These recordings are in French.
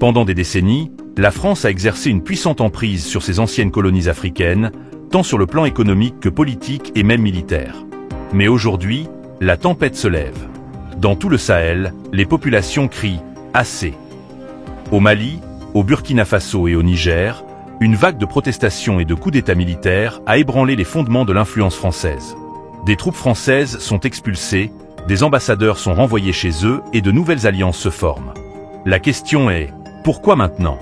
Pendant des décennies, la France a exercé une puissante emprise sur ses anciennes colonies africaines, tant sur le plan économique que politique et même militaire. Mais aujourd'hui, la tempête se lève. Dans tout le Sahel, les populations crient « assez ». Au Mali, au Burkina Faso et au Niger, une vague de protestations et de coups d'État militaires a ébranlé les fondements de l'influence française. Des troupes françaises sont expulsées, des ambassadeurs sont renvoyés chez eux et de nouvelles alliances se forment. La question est, pourquoi maintenant?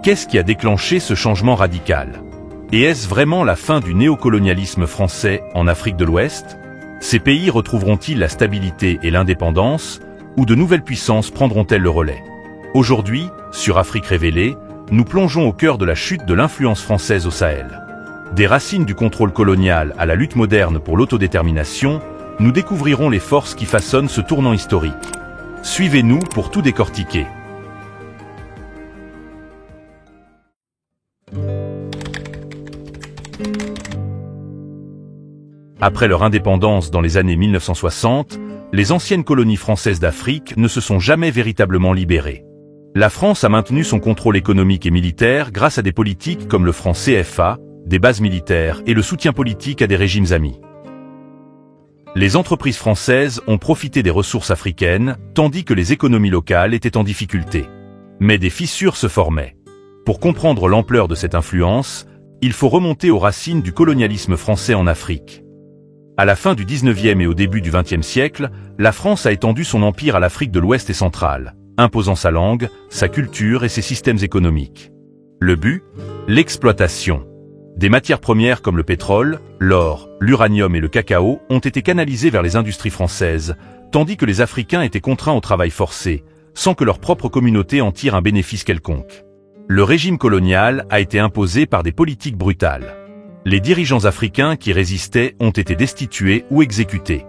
Qu'est-ce qui a déclenché ce changement radical? Et est-ce vraiment la fin du néocolonialisme français en Afrique de l'Ouest? Ces pays retrouveront-ils la stabilité et l'indépendance, ou de nouvelles puissances prendront-elles le relais? Aujourd'hui, sur Afrique révélée, nous plongeons au cœur de la chute de l'influence française au Sahel. Des racines du contrôle colonial à la lutte moderne pour l'autodétermination, nous découvrirons les forces qui façonnent ce tournant historique. Suivez-nous pour tout décortiquer. Après leur indépendance dans les années 1960, les anciennes colonies françaises d'Afrique ne se sont jamais véritablement libérées. La France a maintenu son contrôle économique et militaire grâce à des politiques comme le franc CFA, des bases militaires et le soutien politique à des régimes amis. Les entreprises françaises ont profité des ressources africaines, tandis que les économies locales étaient en difficulté. Mais des fissures se formaient. Pour comprendre l'ampleur de cette influence, il faut remonter aux racines du colonialisme français en Afrique. À la fin du 19e et au début du 20e siècle, la France a étendu son empire à l'Afrique de l'Ouest et centrale, imposant sa langue, sa culture et ses systèmes économiques. Le but? L'exploitation. Des matières premières comme le pétrole, l'or, l'uranium et le cacao ont été canalisées vers les industries françaises, tandis que les Africains étaient contraints au travail forcé, sans que leur propre communauté en tire un bénéfice quelconque. Le régime colonial a été imposé par des politiques brutales. Les dirigeants africains qui résistaient ont été destitués ou exécutés.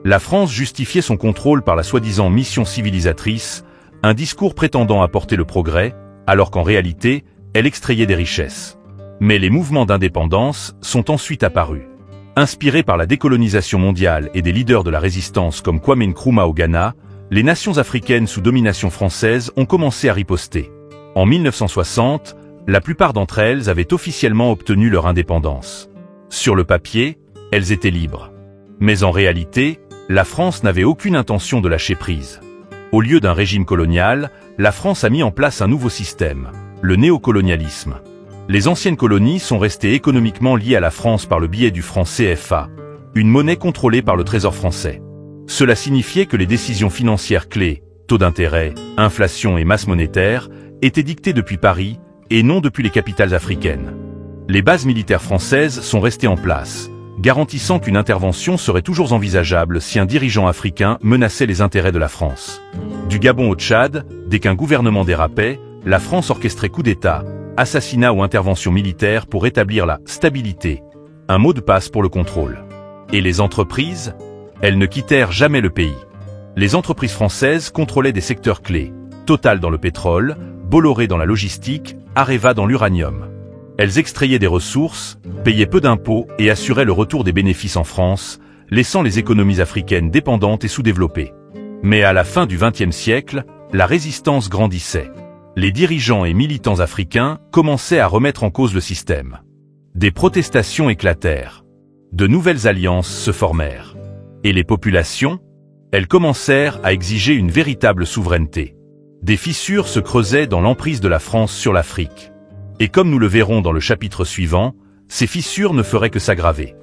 La France justifiait son contrôle par la soi-disant mission civilisatrice, un discours prétendant apporter le progrès, alors qu'en réalité, elle extrayait des richesses. Mais les mouvements d'indépendance sont ensuite apparus. Inspirés par la décolonisation mondiale et des leaders de la résistance comme Kwame Nkrumah au Ghana, les nations africaines sous domination française ont commencé à riposter. En 1960, la plupart d'entre elles avaient officiellement obtenu leur indépendance. Sur le papier, elles étaient libres. Mais en réalité, la France n'avait aucune intention de lâcher prise. Au lieu d'un régime colonial, la France a mis en place un nouveau système, le néocolonialisme. Les anciennes colonies sont restées économiquement liées à la France par le biais du franc CFA, une monnaie contrôlée par le Trésor français. Cela signifiait que les décisions financières clés, taux d'intérêt, inflation et masse monétaire, étaient dictées depuis Paris, et non depuis les capitales africaines. Les bases militaires françaises sont restées en place, garantissant qu'une intervention serait toujours envisageable si un dirigeant africain menaçait les intérêts de la France. Du Gabon au Tchad, dès qu'un gouvernement dérapait, la France orchestrait coup d'État, assassinat ou intervention militaire pour établir la stabilité, un mot de passe pour le contrôle. Et les entreprises? Elles ne quittèrent jamais le pays. Les entreprises françaises contrôlaient des secteurs clés, Total dans le pétrole, Bolloré dans la logistique, Areva dans l'uranium. Elles extrayaient des ressources, payaient peu d'impôts et assuraient le retour des bénéfices en France, laissant les économies africaines dépendantes et sous-développées. Mais à la fin du XXe siècle, la résistance grandissait. Les dirigeants et militants africains commençaient à remettre en cause le système. Des protestations éclatèrent. De nouvelles alliances se formèrent. Et les populations? Elles commencèrent à exiger une véritable souveraineté. Des fissures se creusaient dans l'emprise de la France sur l'Afrique. Et comme nous le verrons dans le chapitre suivant, ces fissures ne feraient que s'aggraver.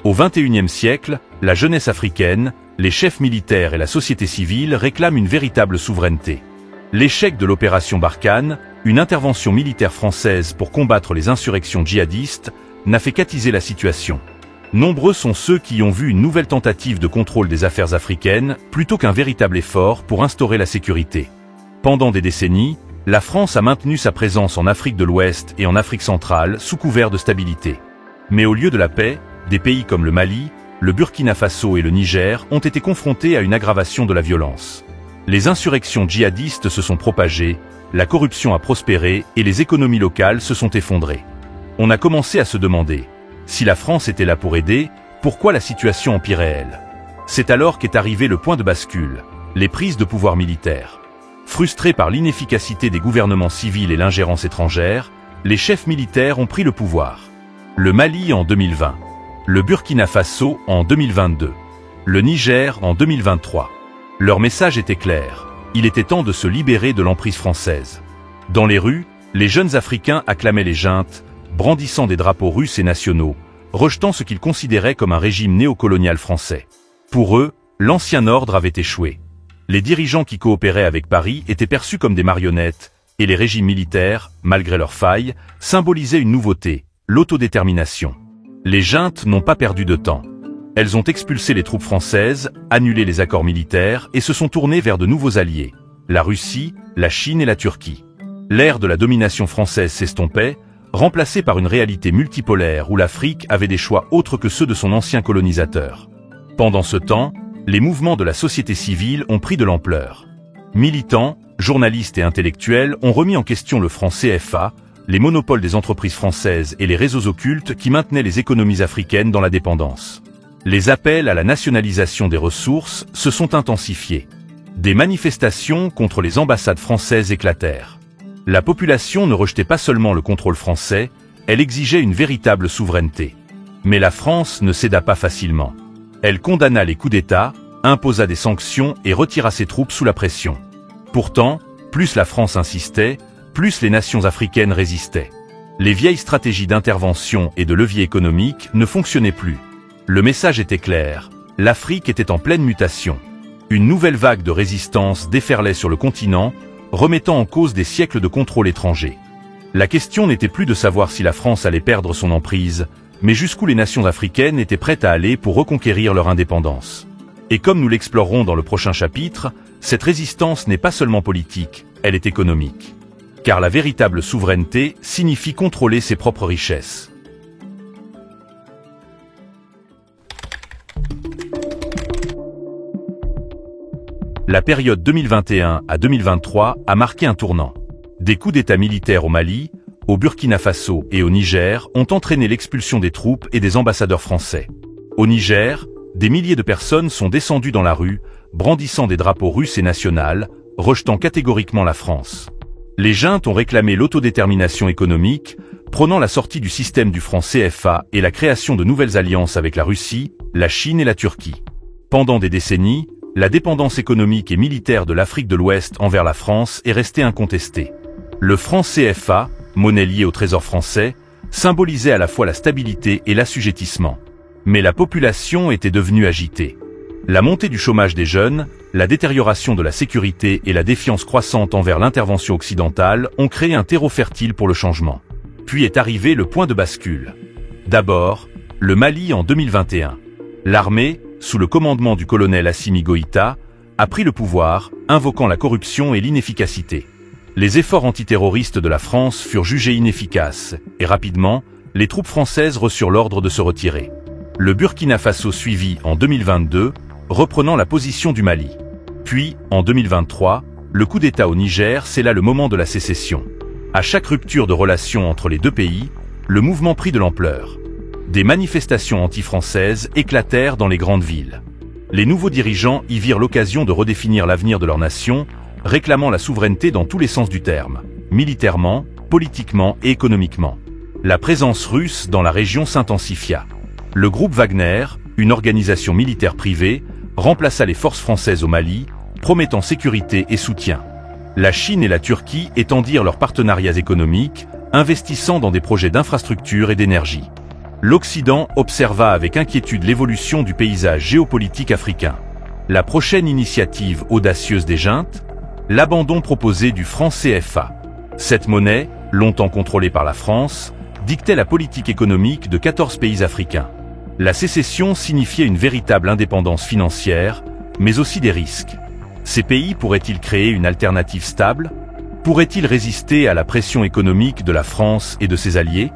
Au XXIe siècle, la jeunesse africaine, les chefs militaires et la société civile réclament une véritable souveraineté. L'échec de l'opération Barkhane, une intervention militaire française pour combattre les insurrections djihadistes, n'a fait qu'attiser la situation. Nombreux sont ceux qui ont vu une nouvelle tentative de contrôle des affaires africaines plutôt qu'un véritable effort pour instaurer la sécurité. Pendant des décennies, la France a maintenu sa présence en Afrique de l'Ouest et en Afrique centrale sous couvert de stabilité. Mais au lieu de la paix, des pays comme le Mali, le Burkina Faso et le Niger ont été confrontés à une aggravation de la violence. Les insurrections djihadistes se sont propagées, la corruption a prospéré et les économies locales se sont effondrées. On a commencé à se demander, si la France était là pour aider, pourquoi la situation empirait-elle? C'est alors qu'est arrivé le point de bascule, les prises de pouvoir militaires. Frustrés par l'inefficacité des gouvernements civils et l'ingérence étrangère, les chefs militaires ont pris le pouvoir. Le Mali en 2020, le Burkina Faso en 2022, le Niger en 2023. Leur message était clair, il était temps de se libérer de l'emprise française. Dans les rues, les jeunes Africains acclamaient les juntes, brandissant des drapeaux russes et nationaux, rejetant ce qu'ils considéraient comme un régime néocolonial français. Pour eux, l'ancien ordre avait échoué. Les dirigeants qui coopéraient avec Paris étaient perçus comme des marionnettes, et les régimes militaires, malgré leurs failles, symbolisaient une nouveauté, l'autodétermination. Les juntes n'ont pas perdu de temps. Elles ont expulsé les troupes françaises, annulé les accords militaires et se sont tournées vers de nouveaux alliés, la Russie, la Chine et la Turquie. L'ère de la domination française s'estompait, remplacée par une réalité multipolaire où l'Afrique avait des choix autres que ceux de son ancien colonisateur. Pendant ce temps, les mouvements de la société civile ont pris de l'ampleur. Militants, journalistes et intellectuels ont remis en question le franc CFA, les monopoles des entreprises françaises et les réseaux occultes qui maintenaient les économies africaines dans la dépendance. Les appels à la nationalisation des ressources se sont intensifiés. Des manifestations contre les ambassades françaises éclatèrent. La population ne rejetait pas seulement le contrôle français, elle exigeait une véritable souveraineté. Mais la France ne céda pas facilement. Elle condamna les coups d'État, imposa des sanctions et retira ses troupes sous la pression. Pourtant, plus la France insistait, plus les nations africaines résistaient. Les vieilles stratégies d'intervention et de levier économique ne fonctionnaient plus. Le message était clair, l'Afrique était en pleine mutation. Une nouvelle vague de résistance déferlait sur le continent, remettant en cause des siècles de contrôle étranger. La question n'était plus de savoir si la France allait perdre son emprise, mais jusqu'où les nations africaines étaient prêtes à aller pour reconquérir leur indépendance. Et comme nous l'explorerons dans le prochain chapitre, cette résistance n'est pas seulement politique, elle est économique. Car la véritable souveraineté signifie contrôler ses propres richesses. La période 2021 à 2023 a marqué un tournant. Des coups d'État militaires au Mali, au Burkina Faso et au Niger ont entraîné l'expulsion des troupes et des ambassadeurs français. Au Niger, des milliers de personnes sont descendues dans la rue, brandissant des drapeaux russes et nationaux, rejetant catégoriquement la France. Les juntes ont réclamé l'autodétermination économique, prônant la sortie du système du franc CFA et la création de nouvelles alliances avec la Russie, la Chine et la Turquie. Pendant des décennies, la dépendance économique et militaire de l'Afrique de l'Ouest envers la France est restée incontestée. Le franc CFA, monnaie liée au trésor français, symbolisait à la fois la stabilité et l'assujettissement. Mais la population était devenue agitée. La montée du chômage des jeunes, la détérioration de la sécurité et la défiance croissante envers l'intervention occidentale ont créé un terreau fertile pour le changement. Puis est arrivé le point de bascule. D'abord, le Mali en 2021. L'armée, sous le commandement du colonel Assimi Goïta, a pris le pouvoir, invoquant la corruption et l'inefficacité. Les efforts antiterroristes de la France furent jugés inefficaces, et rapidement, les troupes françaises reçurent l'ordre de se retirer. Le Burkina Faso suivit en 2022, reprenant la position du Mali. Puis, en 2023, le coup d'État au Niger scella le moment de la sécession. À chaque rupture de relations entre les deux pays, le mouvement prit de l'ampleur. Des manifestations anti-françaises éclatèrent dans les grandes villes. Les nouveaux dirigeants y virent l'occasion de redéfinir l'avenir de leur nation, réclamant la souveraineté dans tous les sens du terme, militairement, politiquement et économiquement. La présence russe dans la région s'intensifia. Le groupe Wagner, une organisation militaire privée, remplaça les forces françaises au Mali, promettant sécurité et soutien. La Chine et la Turquie étendirent leurs partenariats économiques, investissant dans des projets d'infrastructure et d'énergie. L'Occident observa avec inquiétude l'évolution du paysage géopolitique africain. La prochaine initiative audacieuse des juntes, l'abandon proposé du franc CFA. Cette monnaie, longtemps contrôlée par la France, dictait la politique économique de 14 pays africains. La sécession signifiait une véritable indépendance financière, mais aussi des risques. Ces pays pourraient-ils créer une alternative stable? Pourraient-ils résister à la pression économique de la France et de ses alliés?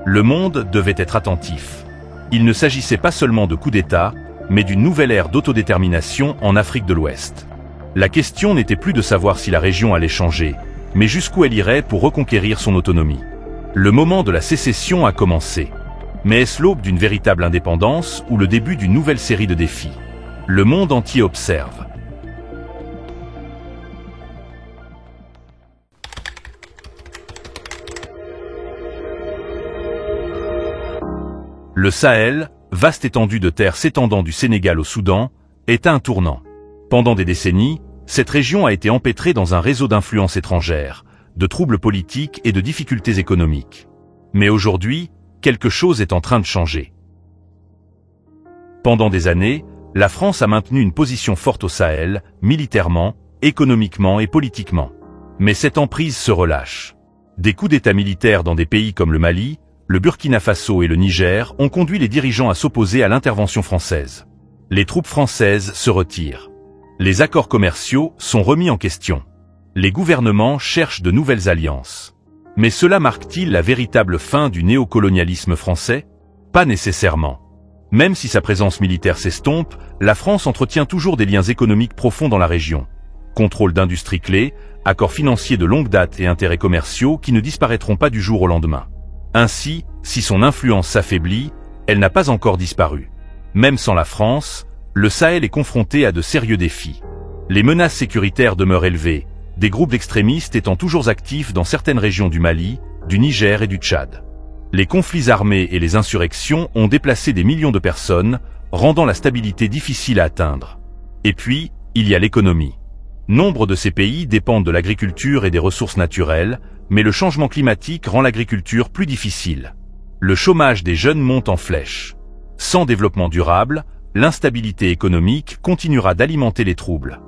Le monde devait être attentif. Il ne s'agissait pas seulement de coups d'État, mais d'une nouvelle ère d'autodétermination en Afrique de l'Ouest. La question n'était plus de savoir si la région allait changer, mais jusqu'où elle irait pour reconquérir son autonomie. Le moment de la sécession a commencé. Mais est-ce l'aube d'une véritable indépendance ou le début d'une nouvelle série de défis? Le monde entier observe. Le Sahel, vaste étendue de terre s'étendant du Sénégal au Soudan, est à un tournant. Pendant des décennies, cette région a été empêtrée dans un réseau d'influences étrangères, de troubles politiques et de difficultés économiques. Mais aujourd'hui, quelque chose est en train de changer. Pendant des années, la France a maintenu une position forte au Sahel, militairement, économiquement et politiquement. Mais cette emprise se relâche. Des coups d'État militaires dans des pays comme le Mali, le Burkina Faso et le Niger ont conduit les dirigeants à s'opposer à l'intervention française. Les troupes françaises se retirent. Les accords commerciaux sont remis en question. Les gouvernements cherchent de nouvelles alliances. Mais cela marque-t-il la véritable fin du néocolonialisme français? Pas nécessairement. Même si sa présence militaire s'estompe, la France entretient toujours des liens économiques profonds dans la région. Contrôle d'industries clés, accords financiers de longue date et intérêts commerciaux qui ne disparaîtront pas du jour au lendemain. Ainsi, si son influence s'affaiblit, elle n'a pas encore disparu. Même sans la France, le Sahel est confronté à de sérieux défis. Les menaces sécuritaires demeurent élevées, des groupes extrémistes étant toujours actifs dans certaines régions du Mali, du Niger et du Tchad. Les conflits armés et les insurrections ont déplacé des millions de personnes, rendant la stabilité difficile à atteindre. Et puis, il y a l'économie. Nombre de ces pays dépendent de l'agriculture et des ressources naturelles, mais le changement climatique rend l'agriculture plus difficile. Le chômage des jeunes monte en flèche. Sans développement durable, l'instabilité économique continuera d'alimenter les troubles.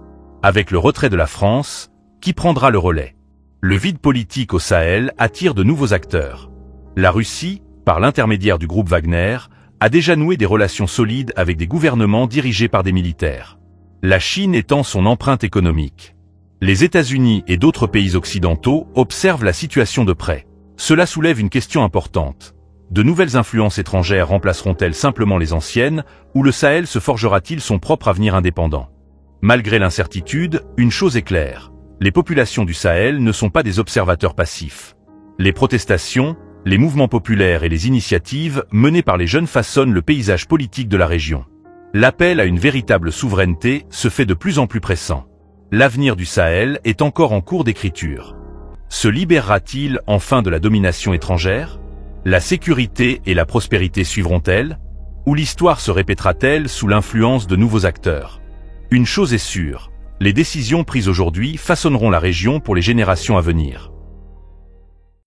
Avec le retrait de la France, qui prendra le relais? Le vide politique au Sahel attire de nouveaux acteurs. La Russie, par l'intermédiaire du groupe Wagner, a déjà noué des relations solides avec des gouvernements dirigés par des militaires. La Chine étend son empreinte économique. Les États-Unis et d'autres pays occidentaux observent la situation de près. Cela soulève une question importante. De nouvelles influences étrangères remplaceront-elles simplement les anciennes, ou le Sahel se forgera-t-il son propre avenir indépendant? Malgré l'incertitude, une chose est claire. Les populations du Sahel ne sont pas des observateurs passifs. Les protestations, les mouvements populaires et les initiatives menées par les jeunes façonnent le paysage politique de la région. L'appel à une véritable souveraineté se fait de plus en plus pressant. L'avenir du Sahel est encore en cours d'écriture. Se libérera-t-il enfin de la domination étrangère? La sécurité et la prospérité suivront-elles? Ou l'histoire se répétera-t-elle sous l'influence de nouveaux acteurs? Une chose est sûre, les décisions prises aujourd'hui façonneront la région pour les générations à venir.